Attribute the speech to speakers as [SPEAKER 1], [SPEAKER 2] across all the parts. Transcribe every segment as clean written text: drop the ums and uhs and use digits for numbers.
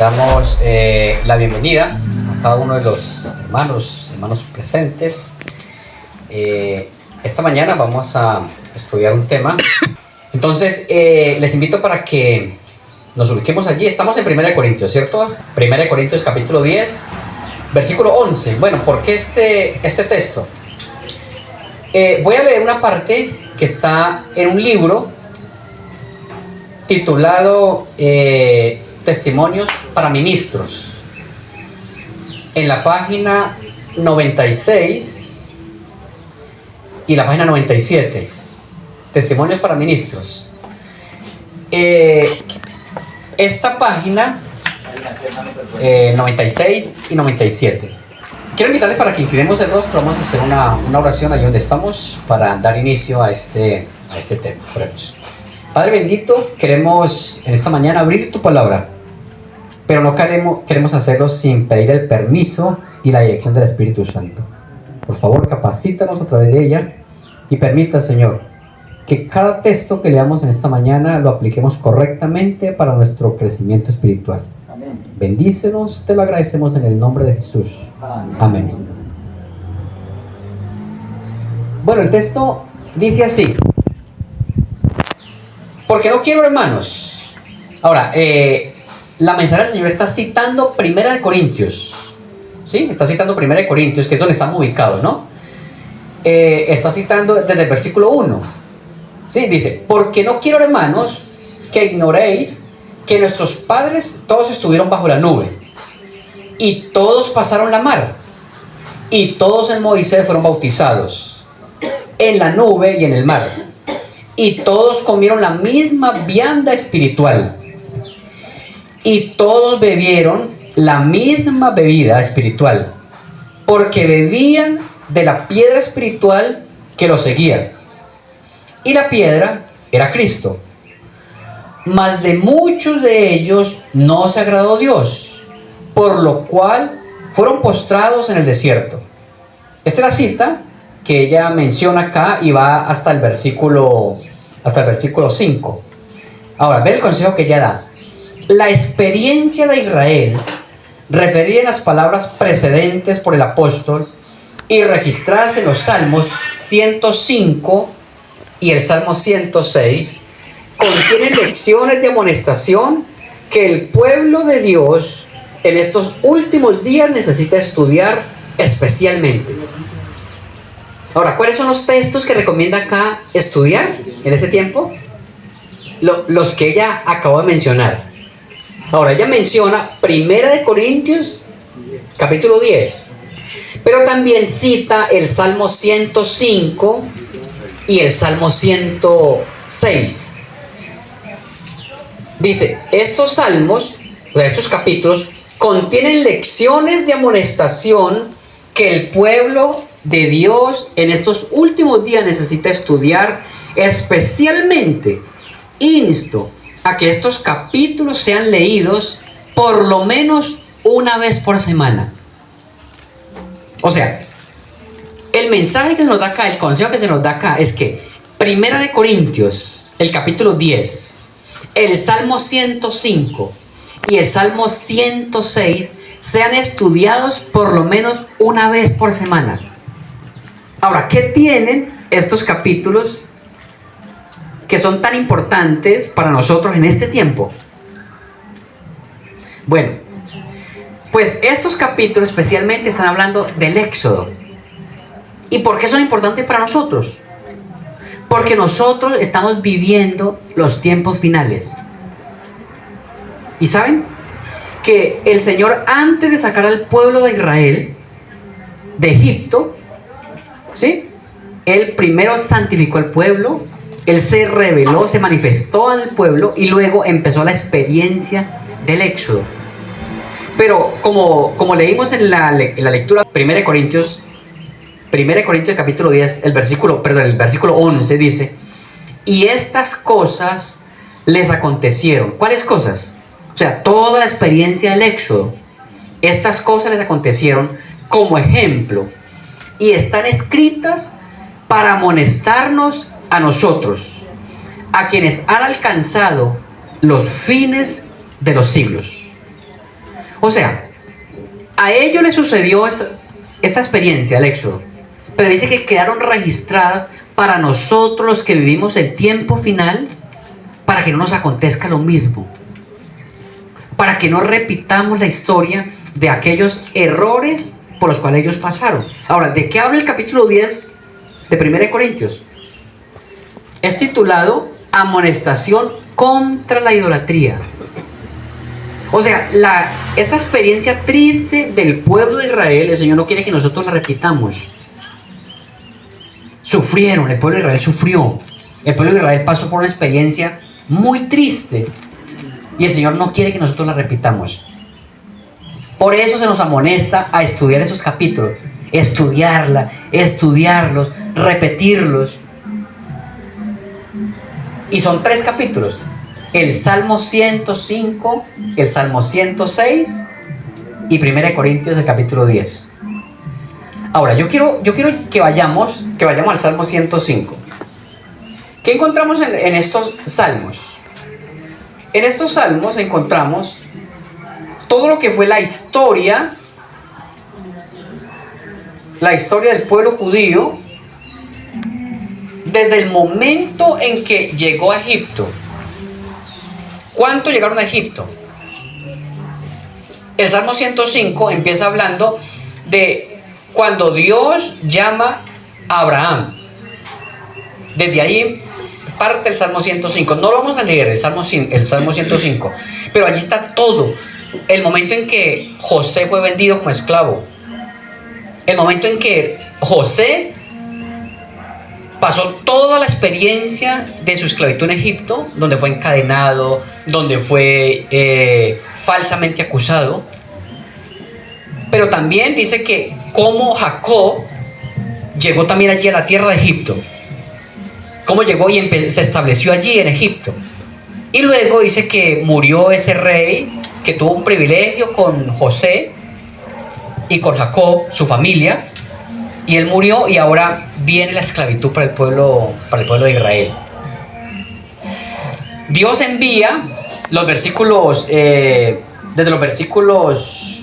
[SPEAKER 1] Damos la bienvenida a cada uno de los hermanos presentes. Esta mañana vamos a estudiar un tema. Entonces, les invito para que nos ubiquemos allí. Estamos en 1 Corintios, ¿cierto? 1 Corintios capítulo 10, versículo 11. Bueno, ¿por qué este texto? Voy a leer una parte que está en un libro titulado Testimonios para Ministros, en la página 96 y la página 97. Testimonios para Ministros. Esta página 96 y 97. Quiero invitarles para que inclinemos el rostro. Vamos a hacer una oración allí donde estamos para dar inicio a este tema. Oremos. Padre bendito, queremos en esta mañana abrir tu palabra, pero no queremos hacerlo sin pedir el permiso y la dirección del Espíritu Santo. Por favor, capacítanos a través de ella y permita, Señor, que cada texto que leamos en esta mañana lo apliquemos correctamente para nuestro crecimiento espiritual. Amén. Bendícenos, te lo agradecemos en el nombre de Jesús. Amén. Amén. Bueno, el texto dice así: porque no quiero, hermanos. Ahora, la mensaje del Señor está citando 1 Corintios. ¿Sí? Está citando 1 Corintios, que es donde estamos ubicados, ¿no? Está citando desde el versículo 1. ¿Sí? Dice: porque no quiero, hermanos, que ignoréis que nuestros padres todos estuvieron bajo la nube, y todos pasaron la mar, y todos en Moisés fueron bautizados, en la nube y en el mar. Y todos comieron la misma vianda espiritual. Y todos bebieron la misma bebida espiritual, porque bebían de la piedra espiritual que los seguía. Y la piedra era Cristo. Mas de muchos de ellos no se agradó Dios, por lo cual fueron postrados en el desierto. Esta es la cita que ella menciona acá y va hasta el versículo 5. Ahora, ve el consejo que ella da. La experiencia de Israel, referida en las palabras precedentes por el apóstol y registradas en los Salmos 105 y el Salmo 106, contienen lecciones de amonestación que el pueblo de Dios en estos últimos días necesita estudiar especialmente. Ahora, ¿cuáles son los textos que recomienda acá estudiar en ese tiempo? Los que ella acabó de mencionar. Ahora, ella menciona 1 Corintios capítulo 10, pero también cita el Salmo 105 y el Salmo 106. Dice, estos salmos, estos capítulos, contienen lecciones de amonestación que el pueblo de Dios en estos últimos días necesita estudiar especialmente. Insto a que estos capítulos sean leídos por lo menos una vez por semana. O sea, el mensaje que se nos da acá, el consejo que se nos da acá es que 1 Corintios, el capítulo 10, el Salmo 105 y el Salmo 106 sean estudiados por lo menos una vez por semana. Ahora, ¿qué tienen estos capítulos que son tan importantes para nosotros en este tiempo? Bueno, pues estos capítulos especialmente están hablando del Éxodo. ¿Y por qué son importantes para nosotros? Porque nosotros estamos viviendo los tiempos finales. ¿Y saben? Que el Señor, antes de sacar al pueblo de Israel de Egipto, ¿sí? Él primero santificó al pueblo, Él se reveló, se manifestó al pueblo y luego empezó la experiencia del Éxodo. Pero como leímos en la lectura 1 Corintios capítulo 10, el versículo 11 dice: y estas cosas les acontecieron. ¿Cuáles cosas? O sea, toda la experiencia del Éxodo. Estas cosas les acontecieron como ejemplo y están escritas para amonestarnos a nosotros, a quienes han alcanzado los fines de los siglos. O sea, a ellos les sucedió esta experiencia, el éxodo, pero dice que quedaron registradas para nosotros los que vivimos el tiempo final, para que no nos acontezca lo mismo, para que no repitamos la historia de aquellos errores por los cuales ellos pasaron. Ahora, ¿de qué habla el capítulo 10 de 1 Corintios? Es titulado Amonestación contra la idolatría. O sea, esta experiencia triste del pueblo de Israel, el Señor no quiere que nosotros la repitamos. Sufrieron, el pueblo de Israel sufrió. El pueblo de Israel pasó por una experiencia muy triste y el Señor no quiere que nosotros la repitamos. Por eso se nos amonesta a estudiar esos capítulos, estudiarlos, repetirlos. Y son 3 capítulos: el Salmo 105, el Salmo 106 y 1 Corintios el capítulo 10. Ahora, yo quiero que vayamos al Salmo 105. ¿Qué encontramos en estos salmos? En estos salmos encontramos todo lo que fue la historia del pueblo judío desde el momento en que llegó a Egipto. ¿Cuánto llegaron a Egipto? El Salmo 105 empieza hablando de cuando Dios llama a Abraham. Desde ahí parte el Salmo 105. No lo vamos a leer, el Salmo 105, pero allí está todo. El momento en que José fue vendido como esclavo, el momento en que José pasó toda la experiencia de su esclavitud en Egipto, donde fue encadenado, donde fue falsamente acusado. Pero también dice que como Jacob llegó también allí a la tierra de Egipto, cómo llegó y se estableció allí en Egipto. Y luego dice que murió ese rey que tuvo un privilegio con José y con Jacob, su familia, y él murió y ahora viene la esclavitud para el pueblo de Israel. Dios envía los versículos, desde los versículos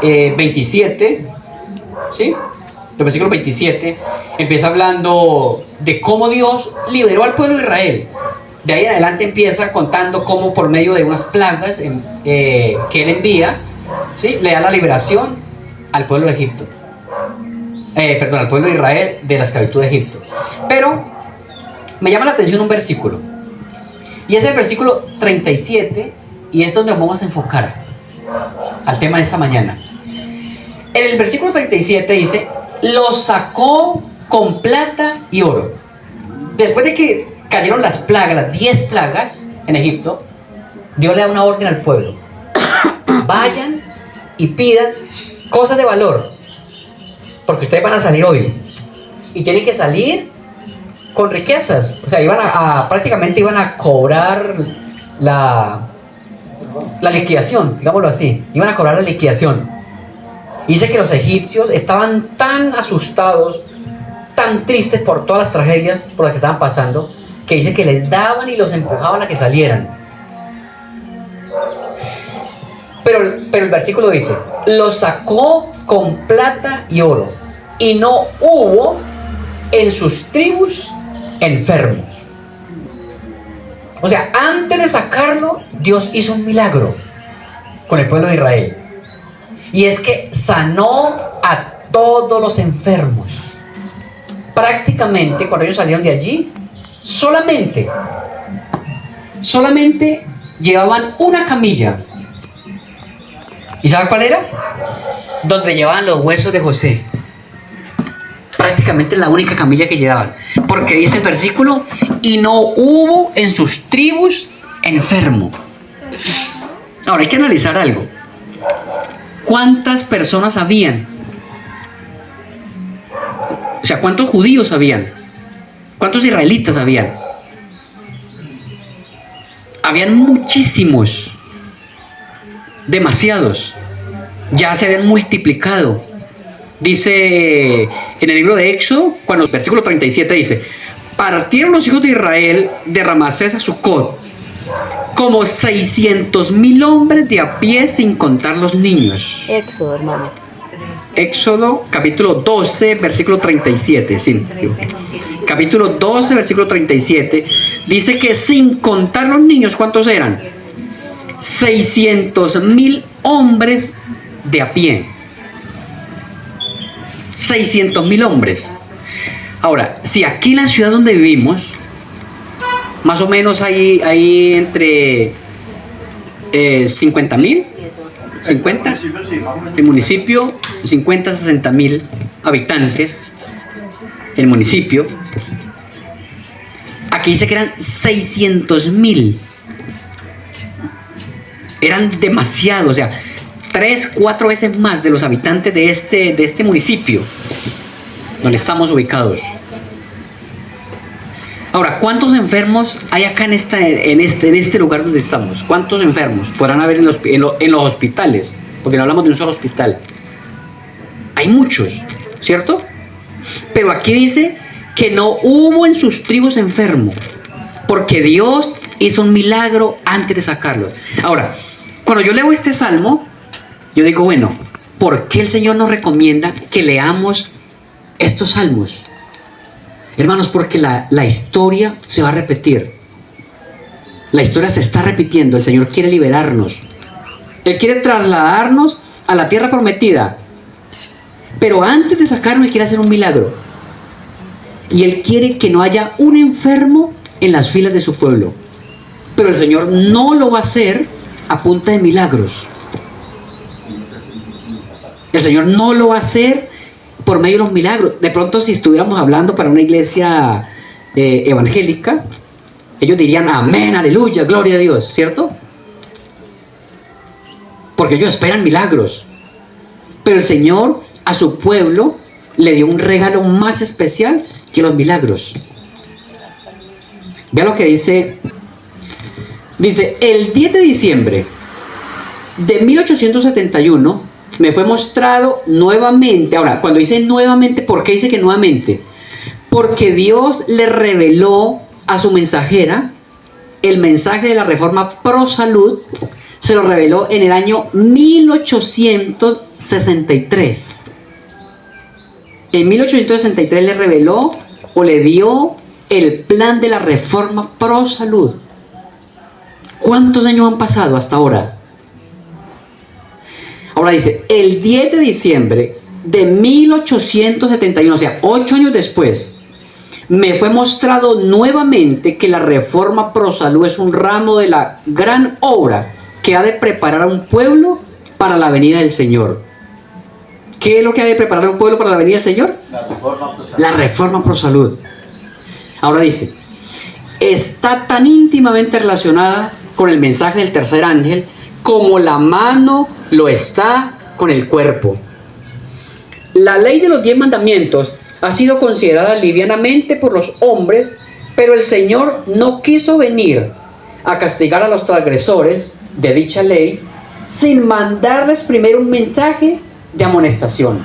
[SPEAKER 1] 27, ¿sí? El versículo 27 empieza hablando de cómo Dios liberó al pueblo de Israel. De ahí en adelante empieza contando cómo por medio de unas plagas que él envía, ¿sí?, le da la liberación al pueblo de Egipto. Al pueblo de Israel de la esclavitud de Egipto. Pero me llama la atención un versículo. Y es el versículo 37, y es donde nos vamos a enfocar al tema de esta mañana. En el versículo 37 dice: los sacó con plata y oro. Después de que cayeron las plagas, las 10 plagas en Egipto, Dios le da una orden al pueblo: vayan y pidan cosas de valor, porque ustedes van a salir hoy y tienen que salir con riquezas. O sea, prácticamente iban a cobrar la liquidación, digámoslo así. Iban a cobrar la liquidación. Dice que los egipcios estaban tan asustados, tan tristes por todas las tragedias por las que estaban pasando, que dice que les daban y los empujaban a que salieran. Pero el versículo dice: los sacó con plata y oro, y no hubo en sus tribus enfermo. O sea, antes de sacarlo, Dios hizo un milagro con el pueblo de Israel. Y es que sanó a todos los enfermos. Prácticamente, cuando ellos salieron de allí, solamente llevaban una camilla. ¿Y sabe cuál era? Donde llevaban los huesos de José. Prácticamente la única camilla que llevaban. Porque dice el versículo: y no hubo en sus tribus enfermo. Ahora hay que analizar algo. ¿Cuántas personas habían? O sea, ¿cuántos judíos habían? ¿Cuántos israelitas habían? Habían muchísimos. Demasiados. Ya se habían multiplicado. Dice en el libro de Éxodo, cuando el versículo 37 dice: partieron los hijos de Israel de Ramasés a Sucot, como 600.000 hombres de a pie sin contar los niños.
[SPEAKER 2] Éxodo, hermano.
[SPEAKER 1] Éxodo capítulo 12, versículo 37. Sí, capítulo 12, versículo 37. Dice que sin contar los niños, ¿cuántos eran? 600.000 hombres de a pie. 600.000 hombres. Ahora, si aquí en la ciudad donde vivimos, más o menos hay entre 50.000, 50, el municipio, 50, 60.000 habitantes, el municipio. Aquí dice que eran 600.000. Eran demasiados, o sea, 3, 4 veces más de los habitantes de este municipio donde estamos ubicados. Ahora, ¿cuántos enfermos hay acá en este lugar donde estamos? ¿Cuántos enfermos podrán haber en los hospitales? Porque no hablamos de un solo hospital. Hay muchos, ¿cierto? Pero aquí dice que no hubo en sus tribus enfermo, porque Dios hizo un milagro antes de sacarlos. Ahora, cuando yo leo este salmo, yo digo, bueno, ¿por qué el Señor nos recomienda que leamos estos salmos? Hermanos, porque la historia se va a repetir. La historia se está repitiendo. El Señor quiere liberarnos. Él quiere trasladarnos a la tierra prometida. Pero antes de sacarnos, Él quiere hacer un milagro. Y Él quiere que no haya un enfermo en las filas de su pueblo. Pero el Señor no lo va a hacer a punta de milagros. El Señor no lo va a hacer por medio de los milagros. De pronto, si estuviéramos hablando para una iglesia evangélica, ellos dirían amén, aleluya, gloria a Dios, ¿cierto? Porque ellos esperan milagros. Pero el Señor a su pueblo le dio un regalo más especial que los milagros. Vea lo que dice. Dice, el 10 de diciembre de 1871 me fue mostrado nuevamente. Ahora, cuando dice nuevamente, ¿por qué dice que nuevamente? Porque Dios le reveló a su mensajera el mensaje de la reforma pro salud. Se lo reveló en el año 1863. En 1863 le reveló o le dio el plan de la reforma pro salud. ¿Cuántos años han pasado hasta ahora? Ahora dice, el 10 de diciembre de 1871, o sea, 8 años después, me fue mostrado nuevamente que la reforma pro salud es un ramo de la gran obra que ha de preparar a un pueblo para la venida del Señor. ¿Qué es lo que ha de preparar a un pueblo para la venida del Señor? La reforma pro salud. Ahora dice, está tan íntimamente relacionada con el mensaje del tercer ángel como la mano lo está con el cuerpo. La ley de los 10 mandamientos ha sido considerada livianamente por los hombres, pero el Señor no quiso venir a castigar a los transgresores de dicha ley sin mandarles primero un mensaje de amonestación.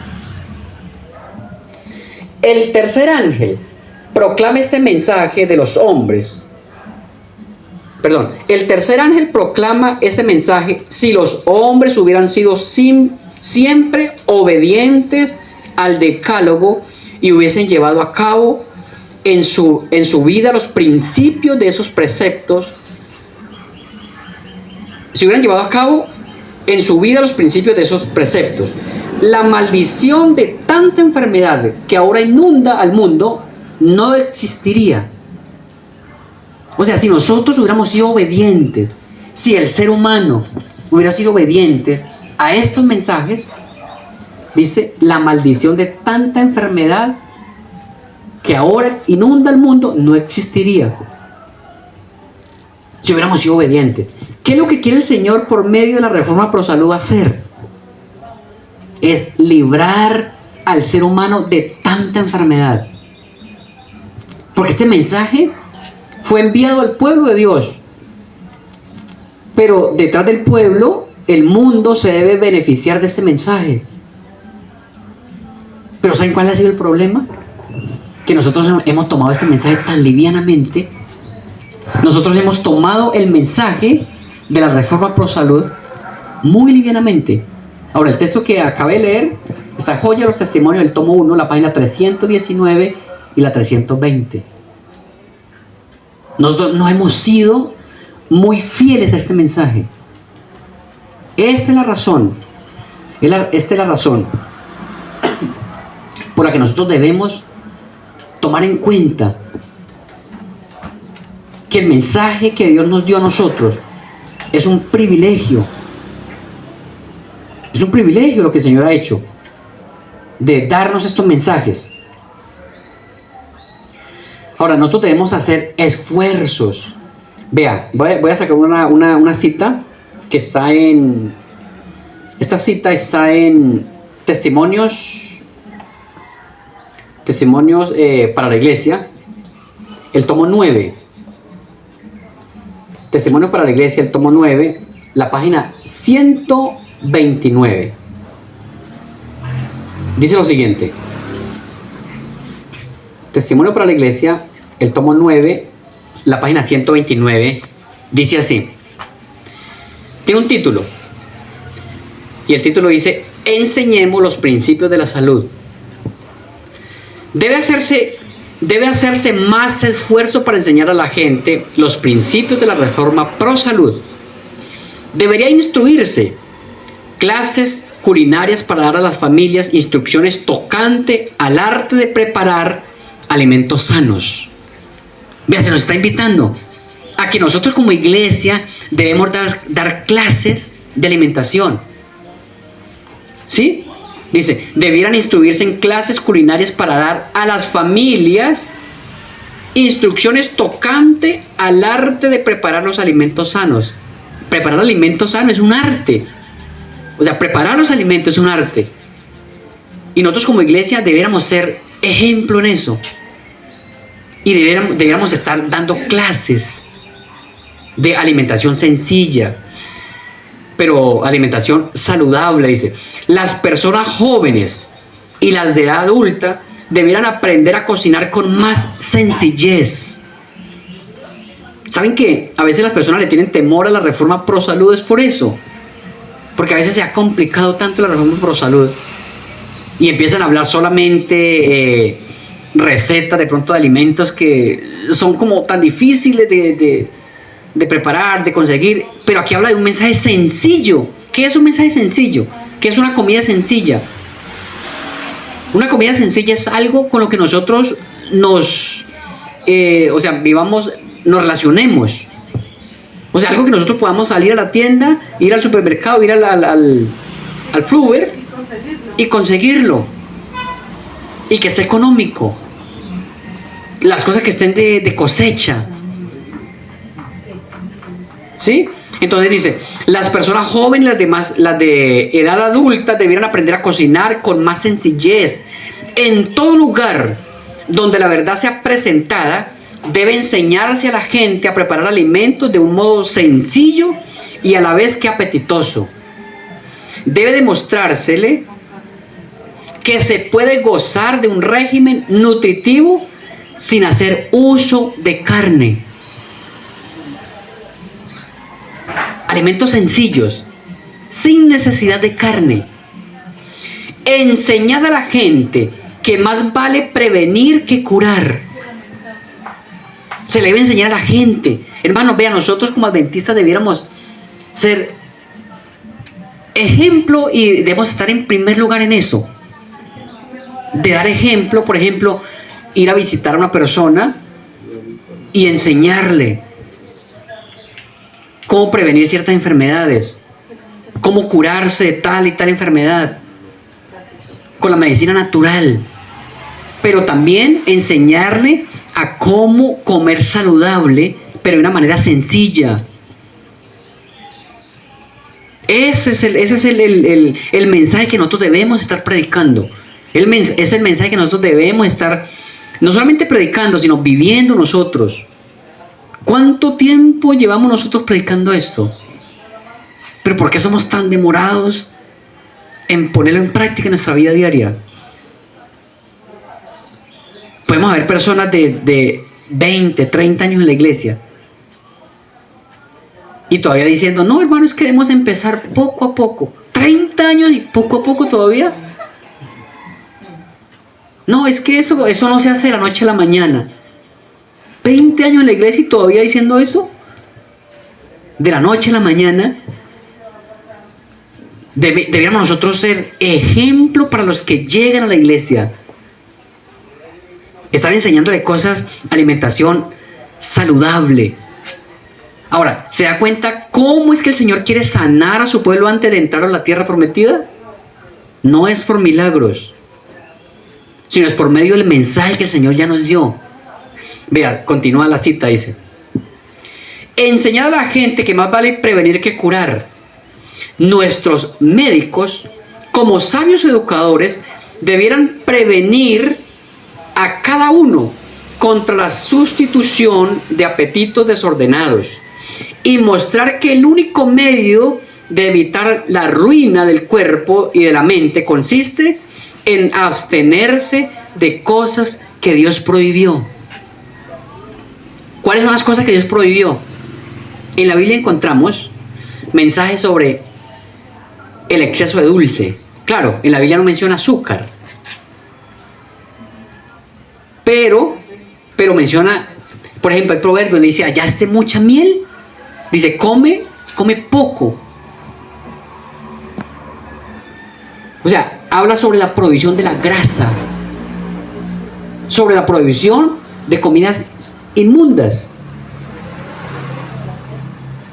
[SPEAKER 1] El tercer ángel proclama este mensaje de los hombres. El tercer ángel proclama ese mensaje si los hombres hubieran sido siempre obedientes al decálogo y hubiesen llevado a cabo en su vida los principios de esos preceptos. Si hubieran llevado a cabo en su vida los principios de esos preceptos, la maldición de tanta enfermedad que ahora inunda al mundo no existiría. O sea, si nosotros hubiéramos sido obedientes, si el ser humano hubiera sido obedientes a estos mensajes, dice, la maldición de tanta enfermedad que ahora inunda el mundo no existiría. Si hubiéramos sido obedientes. ¿Qué es lo que quiere el Señor por medio de la reforma pro salud hacer? Es librar al ser humano de tanta enfermedad. Porque este mensaje fue enviado al pueblo de Dios. Pero detrás del pueblo, el mundo se debe beneficiar de este mensaje. Pero ¿saben cuál ha sido el problema? Que nosotros hemos tomado este mensaje tan livianamente Nosotros hemos tomado el mensaje de la reforma pro salud muy livianamente. Ahora, el texto que acabé de leer, esa joya de los testimonios del tomo 1, la página 319 y la 320. Nosotros no hemos sido muy fieles a este mensaje. Esta es la razón. Esta es la razón por la que nosotros debemos tomar en cuenta que el mensaje que Dios nos dio a nosotros es un privilegio. Es un privilegio lo que el Señor ha hecho de darnos estos mensajes. Ahora, nosotros debemos hacer esfuerzos. Vea, voy a sacar una cita que está en... Esta cita está en Testimonios para la Iglesia, el tomo 9. Testimonios para la Iglesia, el tomo 9, la página 129. Dice lo siguiente. Testimonio para la Iglesia, el tomo 9, la página 129, dice así. Tiene un título. Y el título dice: enseñemos los principios de la salud. Debe hacerse más esfuerzo para enseñar a la gente los principios de la reforma pro salud. Debería instruirse clases culinarias para dar a las familias instrucciones tocante al arte de preparar alimentos sanos. Vea, se nos está invitando a que nosotros como iglesia debemos dar clases de alimentación. ¿Sí? Dice, debieran instruirse en clases culinarias para dar a las familias instrucciones tocante al arte de preparar los alimentos sanos. Preparar alimentos sanos es un arte. O sea, preparar los alimentos es un arte. Y nosotros como iglesia debiéramos ser ejemplo en eso. Y debiéramos estar dando clases de alimentación sencilla, pero alimentación saludable. Dice, las personas jóvenes y las de edad adulta debieran aprender a cocinar con más sencillez. ¿Saben que a veces las personas le tienen temor a la reforma pro salud? Es por eso. Porque a veces se ha complicado tanto la reforma pro salud y empiezan a hablar solamente recetas de pronto de alimentos que son como tan difíciles de preparar, de conseguir. Pero aquí habla de un mensaje sencillo. ¿Qué es un mensaje sencillo? ¿Qué es una comida sencilla? Una comida sencilla es algo con lo que nosotros nos relacionemos. O sea, algo que nosotros podamos salir a la tienda, ir al supermercado, ir al Fruver y conseguirlo. Y que esté económico. Las cosas que estén de cosecha. ¿Sí? Entonces dice, las personas jóvenes, las de edad adulta, debieran aprender a cocinar con más sencillez. En todo lugar donde la verdad sea presentada, debe enseñarse a la gente a preparar alimentos de un modo sencillo y a la vez que apetitoso. Debe demostrársele que se puede gozar de un régimen nutritivo sin hacer uso de carne. Alimentos sencillos, sin necesidad de carne. Enseñad a la gente que más vale prevenir que curar. Se le debe enseñar a la gente. Hermanos, vean, nosotros como adventistas debiéramos ser ejemplo y debemos estar en primer lugar en eso. De dar ejemplo, por ejemplo, ir a visitar a una persona y enseñarle cómo prevenir ciertas enfermedades, cómo curarse de tal y tal enfermedad con la medicina natural, pero también enseñarle a cómo comer saludable, pero de una manera sencilla. Ese es el mensaje que nosotros debemos estar predicando. Es el mensaje que nosotros debemos estar no solamente predicando, sino viviendo nosotros. ¿Cuánto tiempo llevamos nosotros predicando esto? ¿Pero por qué somos tan demorados en ponerlo en práctica en nuestra vida diaria? Podemos haber personas de 20, 30 años en la iglesia
[SPEAKER 2] Y todavía diciendo, no, hermano, es que debemos empezar poco a poco. 30 años y poco a poco todavía. No, es que eso no se hace de la noche a la mañana. 20 años en la iglesia y todavía diciendo eso. De la noche a la mañana. Deberíamos nosotros ser ejemplo para los que llegan a la iglesia. Estar enseñándole cosas, alimentación saludable. Ahora, ¿se da cuenta cómo es que el Señor quiere sanar a su pueblo antes de entrar a la tierra prometida? No es por milagros, sino es por medio del mensaje que el Señor ya nos dio. Vea, continúa la cita, dice: enseñar a la gente que más vale prevenir que curar. Nuestros médicos, como sabios educadores, debieran prevenir a cada uno contra la sustitución de apetitos desordenados y mostrar que el único medio de evitar la ruina del cuerpo y de la mente consiste en abstenerse de cosas que Dios prohibió. ¿Cuáles son las cosas que Dios prohibió? En la Biblia encontramos mensajes sobre el exceso de dulce. Claro, en la Biblia no menciona azúcar, pero menciona, por ejemplo, el proverbio le dice: hallaste mucha miel. Dice, come poco. O sea, habla sobre la prohibición de la grasa, sobre la prohibición de comidas inmundas.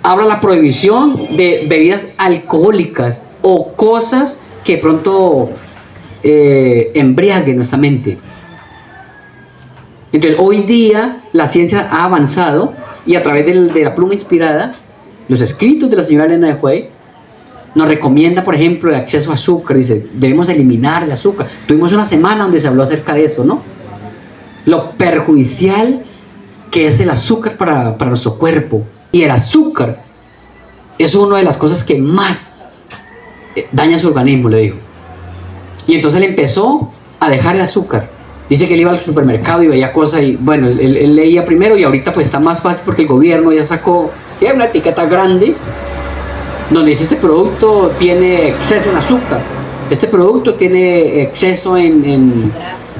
[SPEAKER 2] Habla la prohibición de bebidas alcohólicas o cosas que pronto embriaguen nuestra mente. Entonces, hoy día la ciencia ha avanzado y a través de la pluma inspirada, los escritos de la señora Elena de White, nos recomienda, por ejemplo, el exceso de azúcar. Dice, debemos eliminar el azúcar. Tuvimos una semana donde se habló acerca de eso, ¿no? Lo perjudicial que es el azúcar para nuestro cuerpo. Y el azúcar es una de las cosas que más daña su organismo, le digo. Y entonces él empezó a dejar el azúcar. Dice que él iba al supermercado y veía cosas y bueno, él leía primero, y ahorita pues está más fácil porque el gobierno ya sacó una etiqueta grande donde dice: este producto tiene exceso en azúcar, este producto tiene exceso en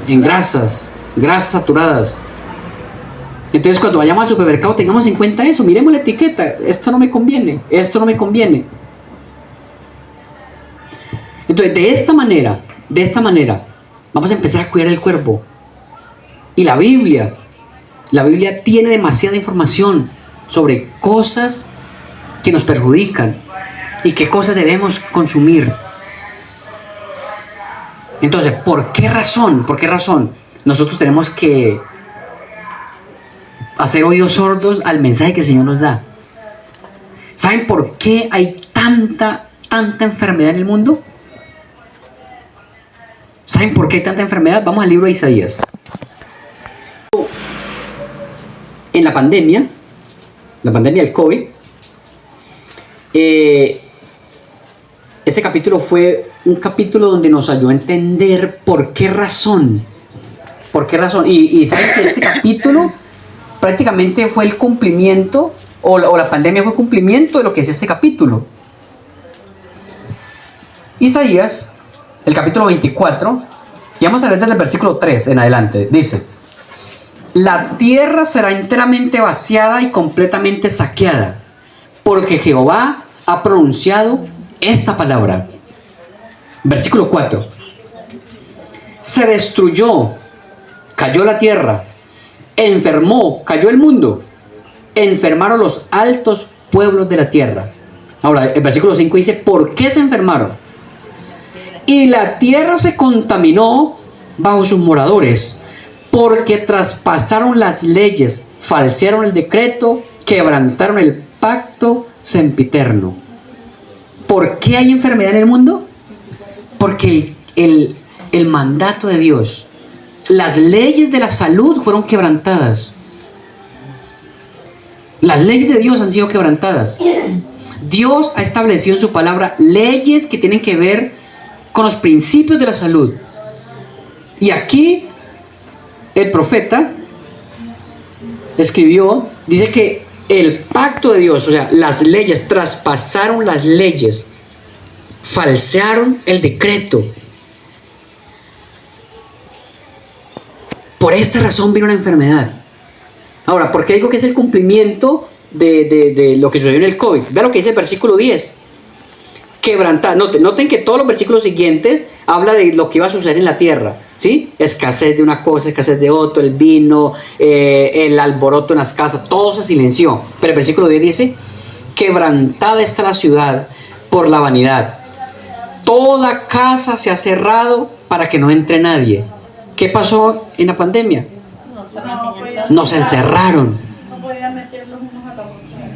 [SPEAKER 2] grasas saturadas. Entonces, cuando vayamos al supermercado, tengamos en cuenta eso, miremos la etiqueta: esto no me conviene, esto no me conviene. Entonces, de esta manera vamos a empezar a cuidar el cuerpo. Y la Biblia tiene demasiada información sobre cosas que nos perjudican y qué cosas debemos consumir. Entonces, ¿por qué razón nosotros tenemos que hacer oídos sordos al mensaje que el Señor nos da? ¿Saben por qué hay tanta enfermedad en el mundo? ¿Saben por qué hay tanta enfermedad? Vamos al libro de Isaías. En la pandemia del COVID, ese capítulo fue un capítulo donde nos ayudó a entender por qué razón. Y saben que ese capítulo prácticamente fue el cumplimiento, o la pandemia fue cumplimiento de lo que es este capítulo. Isaías, el capítulo 24, y vamos a leer desde el versículo 3 en adelante, dice: la tierra será enteramente vaciada y completamente saqueada, porque Jehová ha pronunciado esta palabra. Versículo 4: se destruyó, cayó la tierra, enfermó, cayó el mundo, enfermaron los altos pueblos de la tierra. Ahora, el versículo 5 dice: ¿por qué se enfermaron? Y la tierra se contaminó bajo sus moradores, porque traspasaron las leyes, falsearon el decreto, quebrantaron el pacto sempiterno. ¿Por qué hay enfermedad en el mundo? Porque el mandato de Dios, las leyes de la salud fueron quebrantadas. Las leyes de Dios han sido quebrantadas. Dios ha establecido en su palabra leyes que tienen que ver con los principios de la salud. Y aquí el profeta escribió, dice que el pacto de Dios, o sea, las leyes, traspasaron las leyes, falsearon el decreto. Por esta razón vino la enfermedad. Ahora, ¿por qué digo que es el cumplimiento de lo que sucedió en el COVID? Vean lo que dice el versículo 10. Quebrantada. Noten que todos los versículos siguientes habla de lo que iba a suceder en la tierra, ¿sí? Escasez de una cosa, escasez de otra, el vino, el alboroto en las casas, todo se silenció. Pero el versículo 10 dice, quebrantada está la ciudad por la vanidad. Toda casa se ha cerrado para que no entre nadie. ¿Qué pasó en la pandemia? Nos encerraron.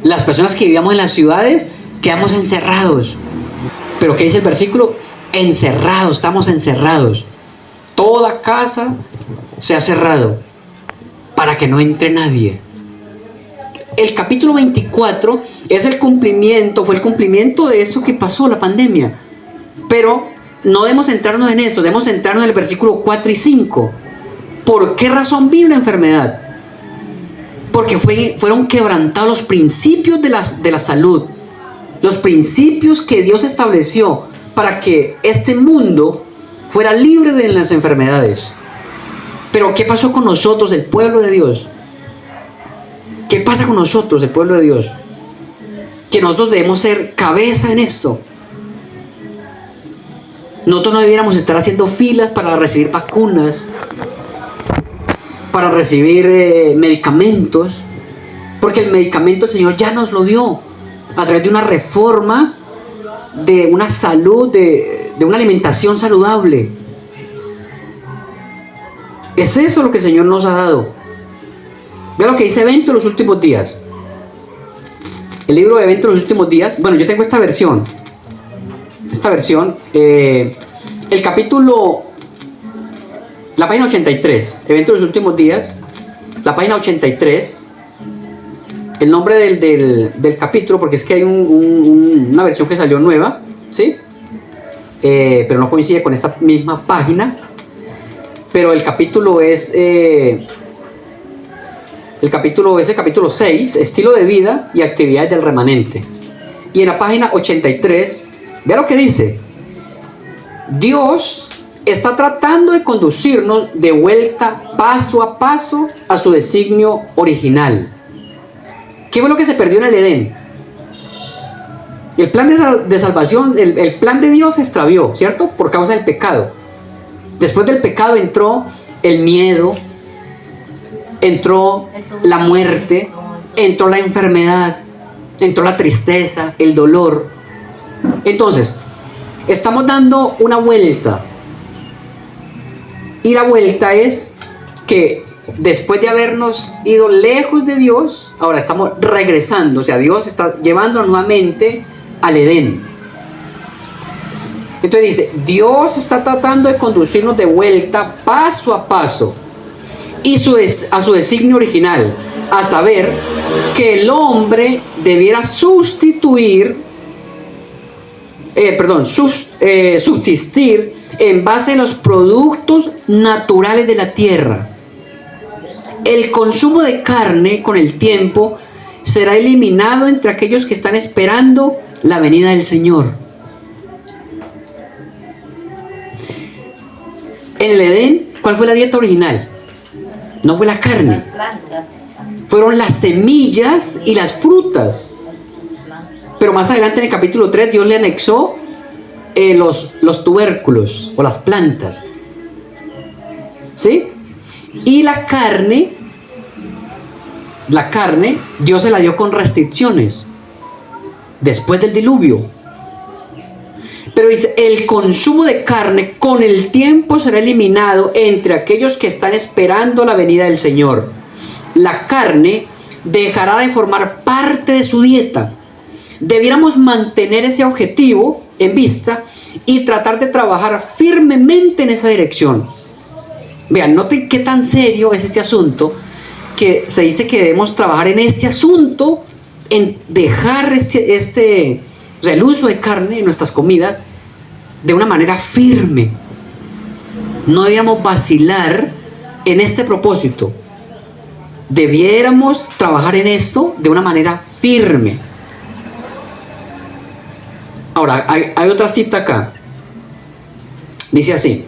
[SPEAKER 2] Las personas que vivíamos en las ciudades quedamos encerrados. Pero ¿qué dice el versículo? Encerrados, estamos encerrados. Toda casa se ha cerrado para que no entre nadie. El capítulo 24 es el cumplimiento, fue el cumplimiento de eso que pasó, la pandemia. Pero no debemos centrarnos en eso, debemos centrarnos en el versículo 4 y 5. ¿Por qué razón vino la enfermedad? Porque fueron quebrantados los principios de la salud, los principios que Dios estableció para que este mundo fuera libre de las enfermedades. Pero ¿qué pasó con nosotros, el pueblo de Dios? ¿Qué pasa con nosotros, el pueblo de Dios? Que nosotros debemos ser cabeza en esto. Nosotros no debiéramos estar haciendo filas para recibir vacunas, para recibir medicamentos, porque el medicamento el Señor ya nos lo dio a través de una reforma, de una salud, de una alimentación saludable. Es eso lo que el Señor nos ha dado. Vea lo que dice Eventos de los últimos días. El libro de Eventos de los últimos días. Bueno, yo tengo esta versión. El capítulo, la página 83, Eventos de los últimos días, la página 83. El nombre del capítulo, porque es que hay una versión que salió nueva, ¿sí? Pero no coincide con esta misma página. Pero el capítulo es el capítulo 6, estilo de vida y actividades del remanente. Y en la página 83, vea lo que dice. Dios está tratando de conducirnos de vuelta paso a paso a su designio original. ¿Qué fue lo que se perdió en el Edén? El plan de salvación, el plan de Dios se extravió, ¿cierto? Por causa del pecado. Después del pecado entró el miedo, entró la muerte, entró la enfermedad, entró la tristeza, el dolor. Entonces, estamos dando una vuelta. Y la vuelta es que después de habernos ido lejos de Dios, ahora estamos regresando. O sea, Dios está llevándonos nuevamente al Edén. Entonces dice, Dios está tratando de conducirnos de vuelta paso a paso y a su designio original, a saber que el hombre debiera subsistir en base a los productos naturales de la tierra. El consumo de carne con el tiempo será eliminado entre aquellos que están esperando la venida del Señor. En el Edén, ¿cuál fue la dieta original? No fue la carne, fueron las semillas y las frutas. Pero más adelante en el capítulo 3 Dios le anexó los tubérculos o las plantas, ¿sí? Y la carne Dios se la dio con restricciones después del diluvio. Pero dice, el consumo de carne con el tiempo será eliminado entre aquellos que están esperando la venida del Señor. La carne dejará de formar parte de su dieta. Debiéramos mantener ese objetivo en vista y tratar de trabajar firmemente en esa dirección. Vean, noten qué tan serio es este asunto, que se dice que debemos trabajar en este asunto, en dejar el uso de carne en nuestras comidas de una manera firme. No debíamos vacilar en este propósito. debiéramos trabajar en esto de una manera firme. Ahora, hay otra cita acá. Dice así: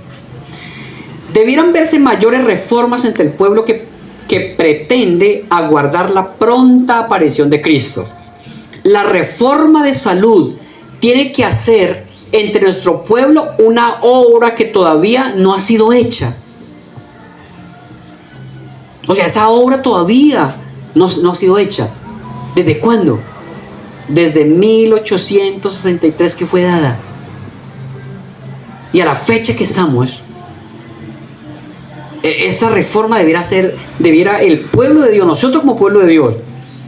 [SPEAKER 2] debieran verse mayores reformas entre el pueblo que pretende aguardar la pronta aparición de Cristo. La reforma de salud tiene que hacer entre nuestro pueblo una obra que todavía no ha sido hecha. O sea, esa obra todavía no ha sido hecha. ¿Desde cuándo? Desde 1863 que fue dada. Y a la fecha que estamos, esa reforma debiera el pueblo de Dios, nosotros como pueblo de Dios,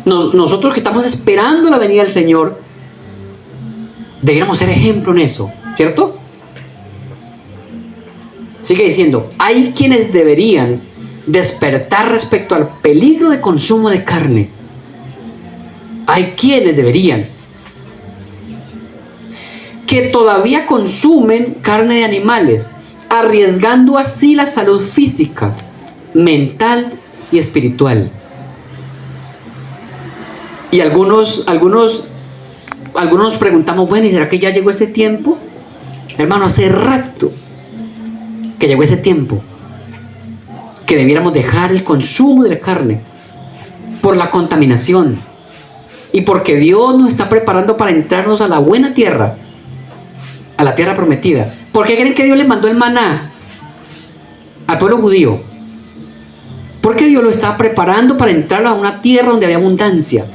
[SPEAKER 2] nosotros que estamos esperando la venida del Señor, debiéramos ser ejemplo en eso, ¿cierto? Sigue diciendo: hay quienes deberían despertar respecto al peligro de consumo de carne. Hay quienes deberían, que todavía consumen carne de animales, arriesgando así la salud física, mental y espiritual. Y algunos nos preguntamos: bueno, ¿y será que ya llegó ese tiempo? Hermano, hace rato que llegó ese tiempo que debiéramos dejar el consumo de la carne por la contaminación y porque Dios nos está preparando para entrarnos a la buena tierra, a la tierra prometida. ¿Por qué creen que Dios le mandó el maná al pueblo judío? Porque Dios lo estaba preparando para entrar a una tierra donde había abundancia.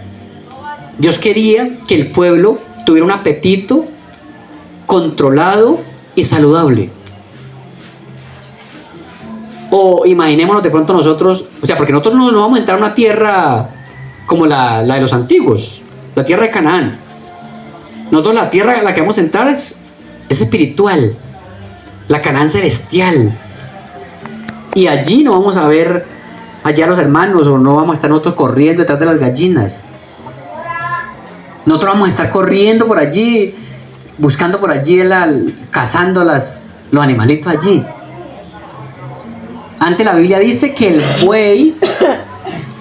[SPEAKER 2] Dios quería que el pueblo tuviera un apetito controlado y saludable. O imaginémonos de pronto nosotros, o sea, porque nosotros no vamos a entrar a una tierra como la de los antiguos, la tierra de Canaán. Nosotros la tierra a la que vamos a entrar es espiritual, la Canaán celestial. Y allí no vamos a ver allá a los hermanos, o no vamos a estar nosotros corriendo detrás de las gallinas. Nosotros vamos a estar corriendo por allí, buscando por allí, cazando los animalitos allí. Antes la Biblia dice que el buey,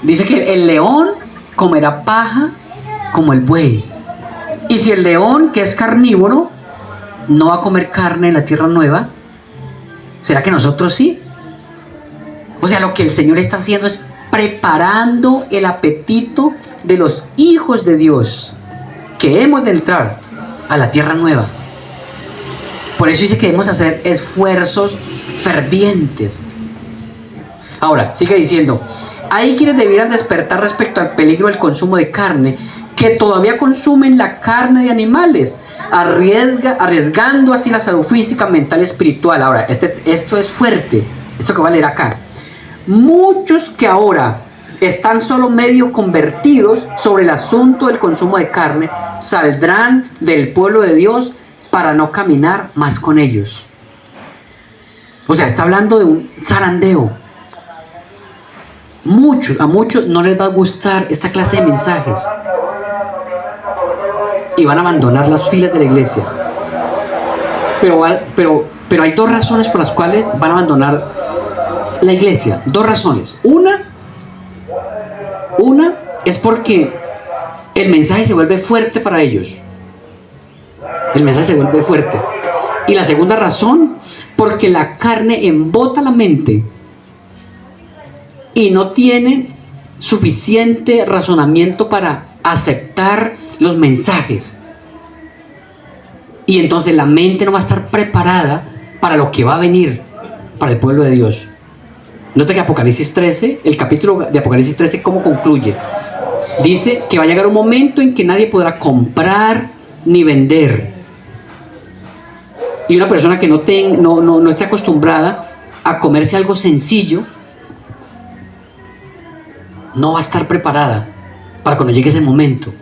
[SPEAKER 2] dice que el león comerá paja como el buey. Y si el león, que es carnívoro, no va a comer carne en la tierra nueva, ¿será que nosotros sí? O sea, lo que el Señor está haciendo es preparando el apetito de los hijos de Dios, que hemos de entrar a la tierra nueva. Por eso dice que debemos hacer esfuerzos fervientes. Ahora, sigue diciendo: hay quienes debieran despertar respecto al peligro del consumo de carne, que todavía consumen la carne de animales, arriesgando así la salud física, mental y espiritual. Ahora, esto es fuerte, esto que va a leer acá. Muchos que ahora están solo medio convertidos sobre el asunto del consumo de carne, saldrán del pueblo de Dios para no caminar más con ellos. O sea, está hablando de un zarandeo. A muchos no les va a gustar esta clase de mensajes y van a abandonar las filas de la iglesia. Pero hay dos razones por las cuales van a abandonar la iglesia. Dos razones. Una es porque el mensaje se vuelve fuerte para ellos. El mensaje se vuelve fuerte. Y la segunda razón, porque la carne embota la mente y no tiene suficiente razonamiento para aceptar los mensajes. Y entonces la mente no va a estar preparada para lo que va a venir para el pueblo de Dios. Nota que Apocalipsis 13, el capítulo de Apocalipsis 13, ¿cómo concluye? Dice que va a llegar un momento en que nadie podrá comprar ni vender. Y una persona que no esté acostumbrada a comerse algo sencillo, no va a estar preparada para cuando llegue ese momento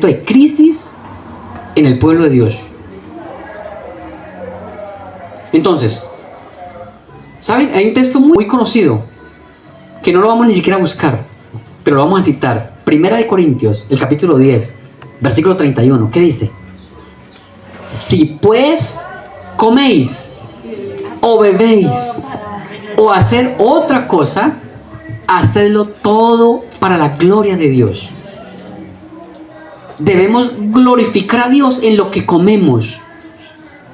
[SPEAKER 2] de crisis en el pueblo de Dios. Entonces, ¿saben? Hay un texto muy conocido que no lo vamos ni siquiera a buscar, pero lo vamos a citar. Primera de Corintios, el capítulo 10, versículo 31. ¿Qué dice? Si pues coméis o bebéis o hacer otra cosa, hacedlo todo para la gloria de Dios. Debemos glorificar a Dios en lo que comemos.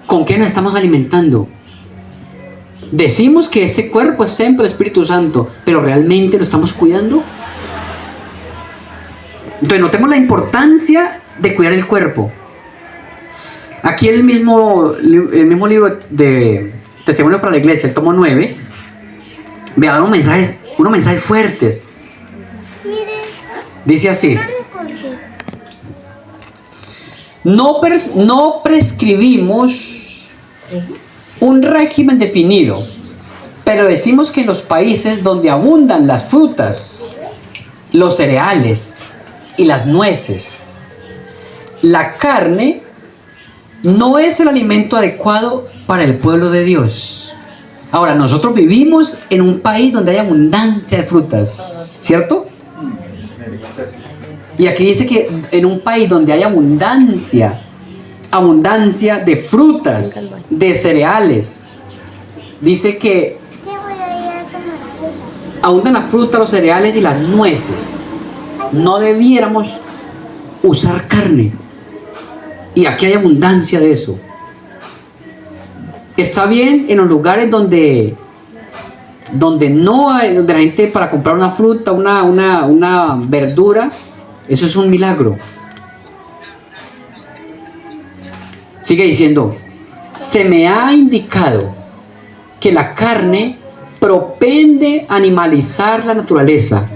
[SPEAKER 2] ¿Con qué nos estamos alimentando? Decimos que ese cuerpo es templo del Espíritu Santo, pero ¿realmente lo estamos cuidando? Entonces notemos la importancia de cuidar el cuerpo. Aquí el mismo libro de Testimonio para la Iglesia, el tomo 9, vea unos mensajes fuertes. Dice así: no prescribimos un régimen definido, pero decimos que en los países donde abundan las frutas, los cereales y las nueces, la carne no es el alimento adecuado para el pueblo de Dios. Ahora, nosotros vivimos en un país donde hay abundancia de frutas, ¿cierto? Y aquí dice que en un país donde hay abundancia de frutas, de cereales, dice que abundan la fruta, los cereales y las nueces. No debiéramos usar carne. Y aquí hay abundancia de eso. Está bien en los lugares donde no hay, donde la gente para comprar una fruta, una verdura, eso es un milagro. Sigue diciendo: se me ha indicado que la carne propende a animalizar la naturaleza,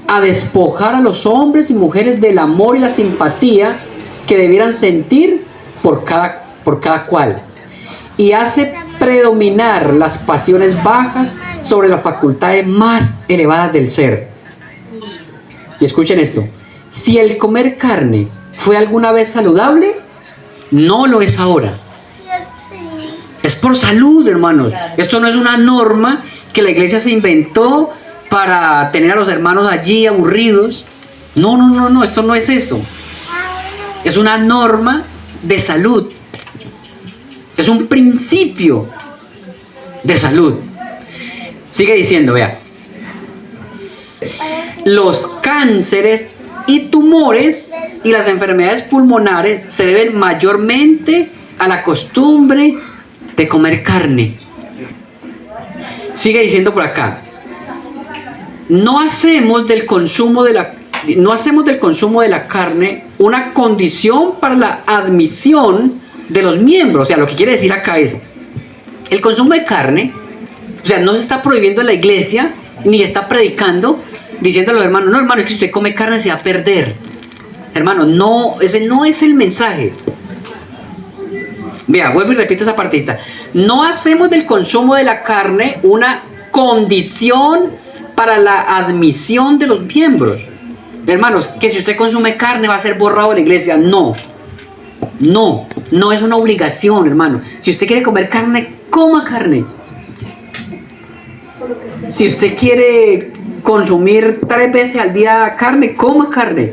[SPEAKER 2] a despojar a los hombres y mujeres del amor y la simpatía que debieran sentir por cada cual, y hace predominar las pasiones bajas sobre las facultades más elevadas del ser. Y escuchen esto: si el comer carne fue alguna vez saludable, no lo es ahora. Es por salud, hermanos. Esto no es una norma que la iglesia se inventó para tener a los hermanos allí aburridos. No, esto no es eso. Es una norma de salud. Es un principio de salud. Sigue diciendo, vea: los cánceres y tumores y las enfermedades pulmonares se deben mayormente a la costumbre de comer carne. Sigue diciendo por acá: no hacemos del consumo de la carne una condición para la admisión de los miembros. O sea, lo que quiere decir acá es: el consumo de carne, o sea, no se está prohibiendo en la iglesia, ni está predicando, diciendo a los hermanos: no, hermano, es que si usted come carne se va a perder. Hermano, no, ese no es el mensaje. Vea, vuelvo y repito esa partita. No hacemos del consumo de la carne una condición para la admisión de los miembros. Hermanos, que si usted consume carne va a ser borrado de la iglesia. No es una obligación, hermano. Si usted quiere comer carne, coma carne. Si usted quiere consumir 3 veces al día carne, coma carne.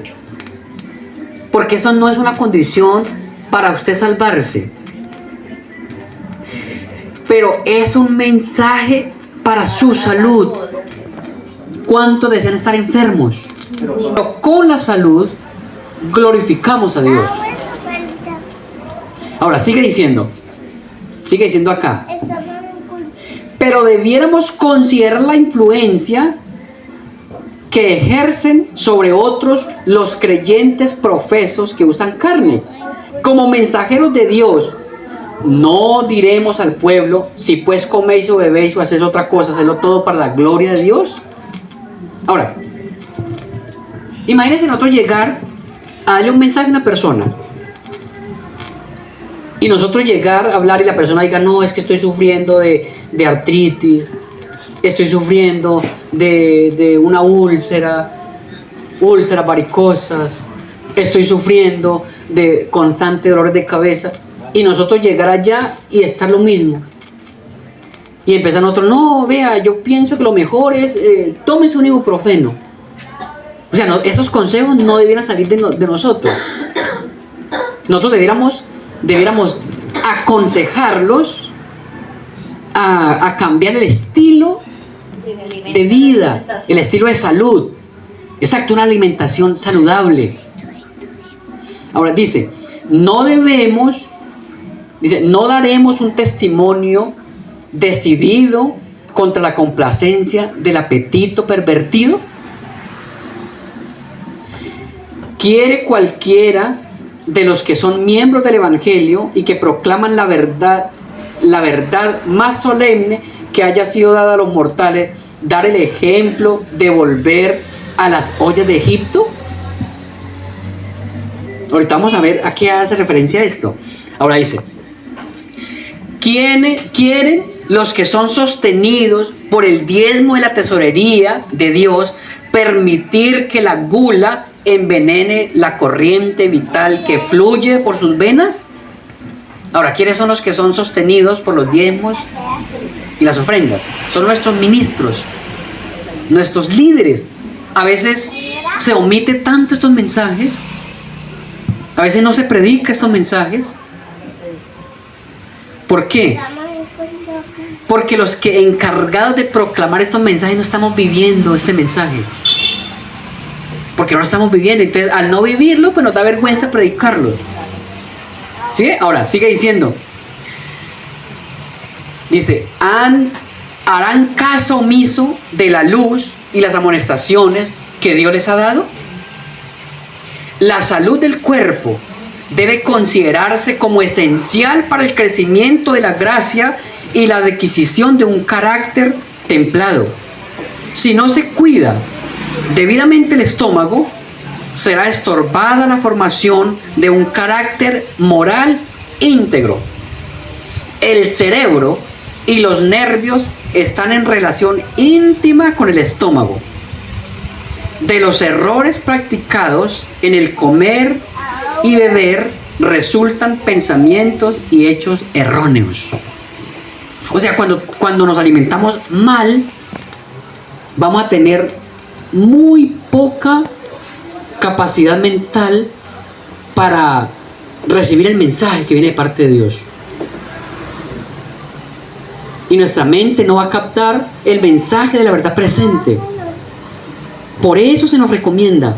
[SPEAKER 2] Porque eso no es una condición para usted salvarse. Pero es un mensaje para su salud. ¿Cuántos desean estar enfermos? Pero con la salud glorificamos a Dios. Ahora sigue diciendo acá: pero debiéramos considerar la influencia que ejercen sobre otros los creyentes profesos que usan carne. Como mensajeros de Dios, no diremos al pueblo: si pues coméis o bebéis o hacéis otra cosa, hacedlo todo para la gloria de Dios. Ahora, imagínense nosotros llegar a darle un mensaje a una persona, y nosotros llegar a hablar y la persona diga: no, es que estoy sufriendo de artritis, estoy sufriendo de una úlceras varicosas, estoy sufriendo de constante dolores de cabeza. Y nosotros llegar allá y estar lo mismo. Y empezar nosotros: no, vea, yo pienso que lo mejor es tómese un ibuprofeno. O sea, esos consejos no debieran salir de nosotros. Nosotros debiéramos aconsejarlos a cambiar el estilo de vida, el estilo de salud. Exacto, una alimentación saludable. Ahora dice, no daremos un testimonio decidido contra la complacencia del apetito pervertido. ¿Quiere cualquiera de los que son miembros del Evangelio y que proclaman la verdad más solemne que haya sido dada a los mortales, dar el ejemplo de volver a las ollas de Egipto? Ahorita vamos a ver a qué hace referencia esto. Ahora dice, ¿quieren los que son sostenidos por el diezmo de la tesorería de Dios permitir que la gula envenene la corriente vital que fluye por sus venas? Ahora, ¿quiénes son los que son sostenidos por los diezmos y las ofrendas? Son nuestros ministros, nuestros líderes. A veces se omite tanto estos mensajes, a veces no se predica estos mensajes. ¿Por qué? Porque los que encargados de proclamar estos mensajes no estamos viviendo este mensaje. Porque no lo estamos viviendo. Entonces, al no vivirlo, pues nos da vergüenza predicarlo. ¿Sí? Ahora, sigue diciendo. Dice, ¿harán caso omiso de la luz y las amonestaciones que Dios les ha dado? La salud del cuerpo debe considerarse como esencial para el crecimiento de la gracia y la adquisición de un carácter templado. Si no se cuida debidamente el estómago, será estorbada la formación de un carácter moral íntegro. El cerebro y los nervios están en relación íntima con el estómago. De los errores practicados en el comer y beber resultan pensamientos y hechos erróneos. O sea, cuando nos alimentamos mal, vamos a tener muy poca capacidad mental para recibir el mensaje que viene de parte de Dios. Y nuestra mente no va a captar el mensaje de la verdad presente. Por eso se nos recomienda.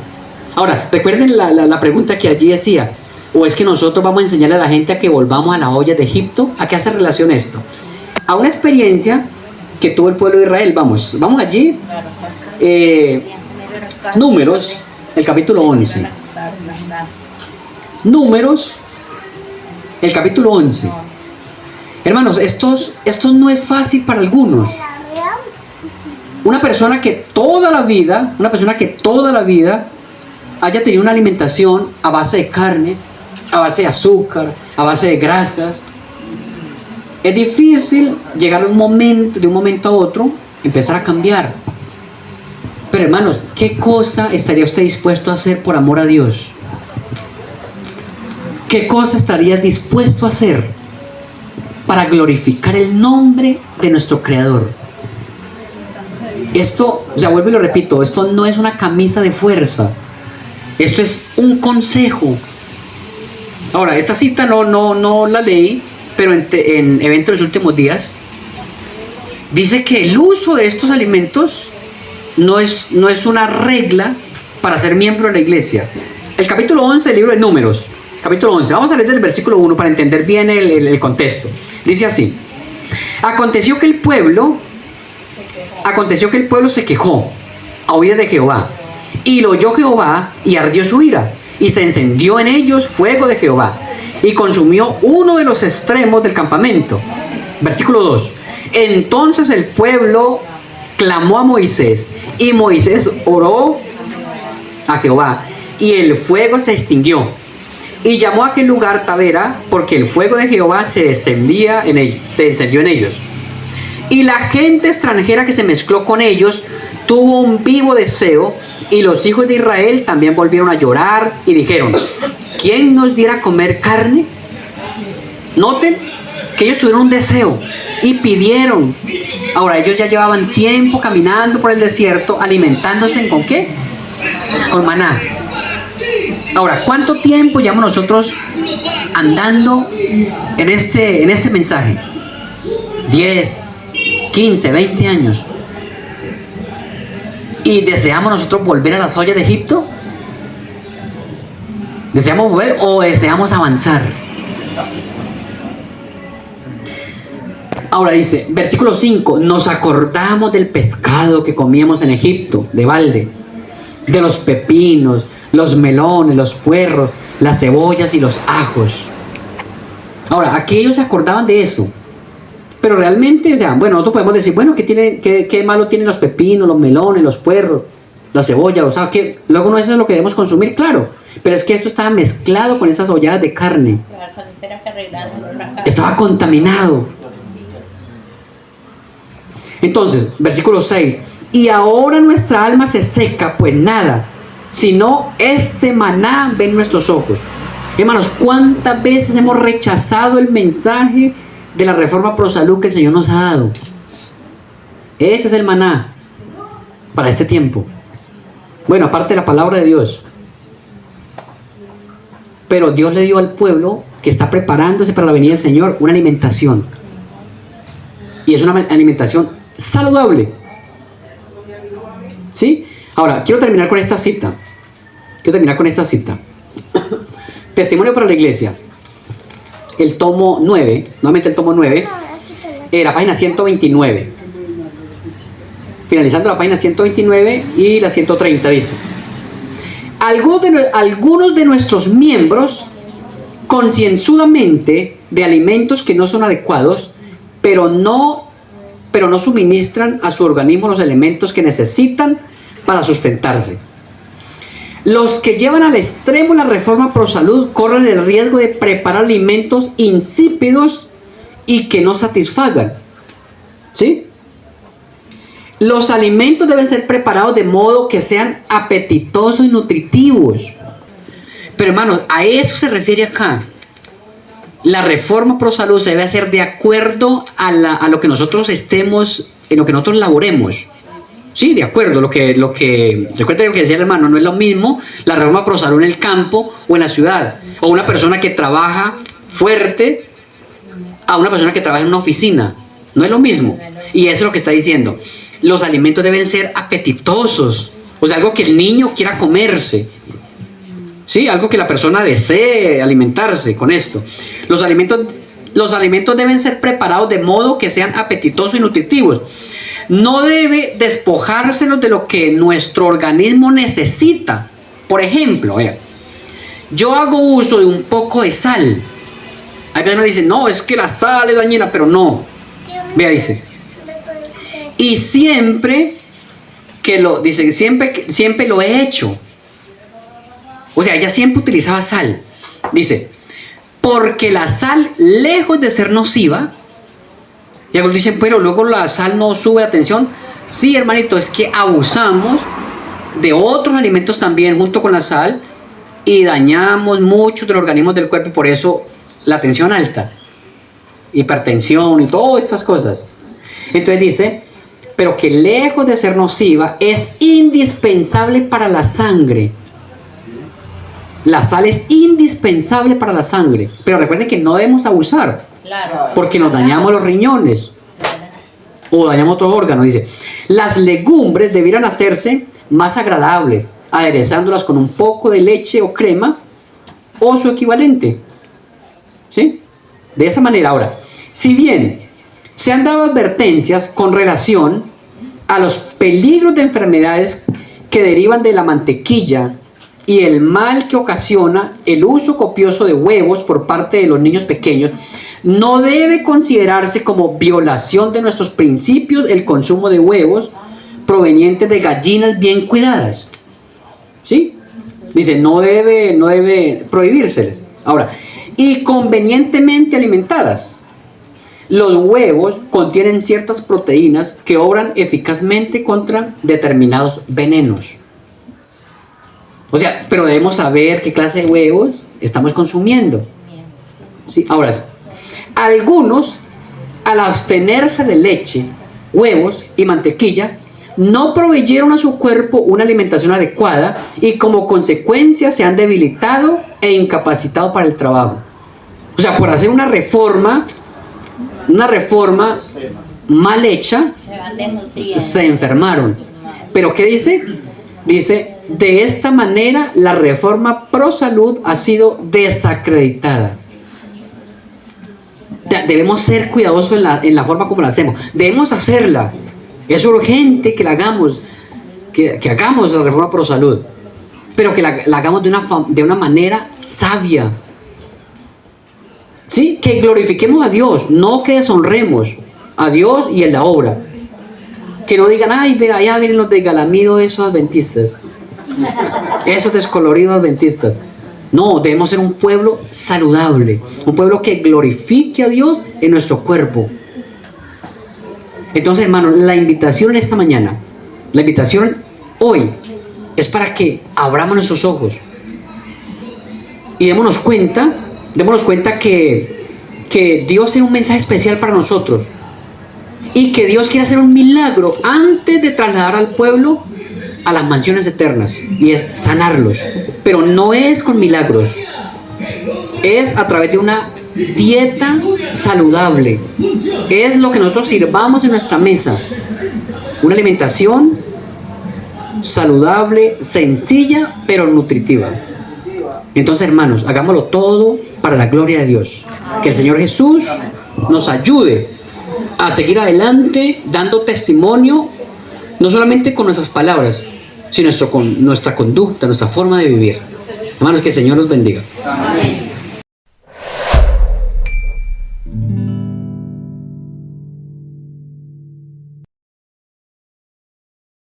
[SPEAKER 2] Ahora, recuerden la pregunta que allí decía, ¿o es que nosotros vamos a enseñarle a la gente a que volvamos a las ollas de Egipto? ¿A qué hace relación esto? A una experiencia que tuvo el pueblo de Israel. Vamos allí. Números, el capítulo 11. Números, el capítulo 11. Hermanos, esto no es fácil para algunos. Una persona que toda la vida haya tenido una alimentación a base de carnes, a base de azúcar, a base de grasas. Es difícil llegar de un momento a otro, empezar a cambiar. Pero hermanos, ¿qué cosa estaría usted dispuesto a hacer por amor a Dios? ¿Qué cosa estarías dispuesto a hacer para glorificar el nombre de nuestro Creador? Esto, ya vuelvo y lo repito, esto no es una camisa de fuerza. Esto es un consejo. Ahora, esta cita no la leí, pero en Eventos de los Últimos Días dice que el uso de estos alimentos no es una regla para ser miembro de la iglesia. El capítulo 11 del libro de Números, capítulo 11, vamos a leer desde el versículo 1 para entender bien el contexto. Dice así: Aconteció que el pueblo se quejó a oídas de Jehová, y lo oyó Jehová, y ardió su ira, y se encendió en ellos fuego de Jehová, y consumió uno de los extremos del campamento. Versículo 2. Entonces el pueblo clamó a Moisés, y Moisés oró a Jehová, y el fuego se extinguió. Y llamó a aquel lugar Tabera, porque el fuego de Jehová se encendió en ellos. Y la gente extranjera que se mezcló con ellos tuvo un vivo deseo, y los hijos de Israel también volvieron a llorar y dijeron: ¿quién nos diera a comer carne? Noten que ellos tuvieron un deseo y pidieron. Ahora, ellos ya llevaban tiempo caminando por el desierto, alimentándose ¿con qué? Con maná. Ahora, ¿cuánto tiempo llevamos nosotros andando en este mensaje? 10, 15, 20 años. ¿Y deseamos nosotros volver a las ollas de Egipto? ¿Deseamos volver o deseamos avanzar? Ahora dice, versículo 5, nos acordamos del pescado que comíamos en Egipto, de balde, de los pepinos, los melones, los puerros, las cebollas y los ajos. Ahora, aquí ellos se acordaban de eso. Pero realmente, o sea, bueno, nosotros podemos decir, bueno, ¿qué malo tienen los pepinos, los melones, los puerros, la cebolla, los ajos? Luego no eso es lo que debemos consumir, claro. Pero es que esto estaba mezclado con esas holladas de carne. Estaba contaminado. Entonces, versículo 6. Y ahora nuestra alma se seca, pues nada, sino este maná ven nuestros ojos. Hermanos, ¿cuántas veces hemos rechazado el mensaje de la reforma pro salud que el Señor nos ha dado? Ese es el maná para este tiempo. Bueno, aparte de la palabra de Dios. Pero Dios le dio al pueblo que está preparándose para la venida del Señor una alimentación. Y es una alimentación saludable. ¿Sí? Ahora, quiero terminar con esta cita. Testimonio para la iglesia. El tomo 9, nuevamente el tomo 9, la página 129. Finalizando la página 129 y la 130 dice: algunos de nuestros miembros, concienzudamente de alimentos que no son adecuados, pero no suministran a su organismo los elementos que necesitan para sustentarse. Los que llevan al extremo la reforma pro salud corren el riesgo de preparar alimentos insípidos y que no satisfagan. ¿Sí? Los alimentos deben ser preparados de modo que sean apetitosos y nutritivos. Pero hermanos, a eso se refiere acá. La reforma pro salud se debe hacer de acuerdo a lo que nosotros estemos, en lo que nosotros laboremos. Sí, de acuerdo, recuerda lo que decía el hermano, no es lo mismo la reforma pro salud en el campo o en la ciudad, o una persona que trabaja fuerte a una persona que trabaja en una oficina, no es lo mismo. Y eso es lo que está diciendo, los alimentos deben ser apetitosos, o sea, algo que el niño quiera comerse, sí, algo que la persona desee alimentarse con esto. Los alimentos deben ser preparados de modo que sean apetitosos y nutritivos. No debe despojárselos de lo que nuestro organismo necesita. Por ejemplo, yo hago uso de un poco de sal. Hay personas que dicen, no, es que la sal es dañina, pero no. Vea, dice. Y siempre lo he hecho. O sea, ella siempre utilizaba sal. Dice, porque la sal, lejos de ser nociva, y algunos dicen, pero luego la sal no sube la tensión. Sí, hermanito, es que abusamos de otros alimentos también junto con la sal y dañamos muchos de los organismos del cuerpo, y por eso la tensión alta, hipertensión y todas estas cosas. Entonces dice, pero que lejos de ser nociva, es indispensable para la sangre. La sal es indispensable para la sangre, pero recuerden que no debemos abusar, porque nos dañamos los riñones o dañamos otros órganos. Dice, las legumbres debieran hacerse más agradables, aderezándolas con un poco de leche o crema o su equivalente. ¿Sí? De esa manera. Ahora, si bien se han dado advertencias con relación a los peligros de enfermedades que derivan de la mantequilla y el mal que ocasiona el uso copioso de huevos por parte de los niños pequeños, no debe considerarse como violación de nuestros principios el consumo de huevos provenientes de gallinas bien cuidadas. ¿Sí? Dice, no debe prohibírseles. Ahora, y convenientemente alimentadas. Los huevos contienen ciertas proteínas que obran eficazmente contra determinados venenos. O sea, pero debemos saber qué clase de huevos estamos consumiendo. ¿Sí? Ahora, algunos, al abstenerse de leche, huevos y mantequilla, no proveyeron a su cuerpo una alimentación adecuada y como consecuencia se han debilitado e incapacitado para el trabajo. O sea, por hacer una reforma mal hecha, se enfermaron. Pero ¿qué dice? Dice, de esta manera la reforma pro salud ha sido desacreditada. Debemos ser cuidadosos en la forma como la hacemos. Debemos hacerla. Es urgente que la hagamos, que hagamos la reforma pro salud, pero que la hagamos de una manera sabia. ¿Sí? Que glorifiquemos a Dios, no que deshonremos a Dios y en la obra. Que no digan, ay, vea, allá vienen los desgalamidos de esos adventistas, esos descoloridos adventistas. No, debemos ser un pueblo saludable, un pueblo que glorifique a Dios en nuestro cuerpo. Entonces, hermanos, la invitación en esta mañana, la invitación hoy, es para que abramos nuestros ojos y démonos cuenta que Dios tiene un mensaje especial para nosotros y que Dios quiere hacer un milagro antes de trasladar al pueblo a las mansiones eternas, y es sanarlos. Pero no es con milagros, es a través de una dieta saludable. Es lo que nosotros sirvamos en nuestra mesa, una alimentación saludable, sencilla, pero nutritiva. Entonces, hermanos, hagámoslo todo para la gloria de Dios. Que el Señor Jesús nos ayude a seguir adelante dando testimonio, no solamente con nuestras palabras, sino con nuestra conducta, nuestra forma de vivir. Hermanos, que el Señor los bendiga.
[SPEAKER 3] Amén.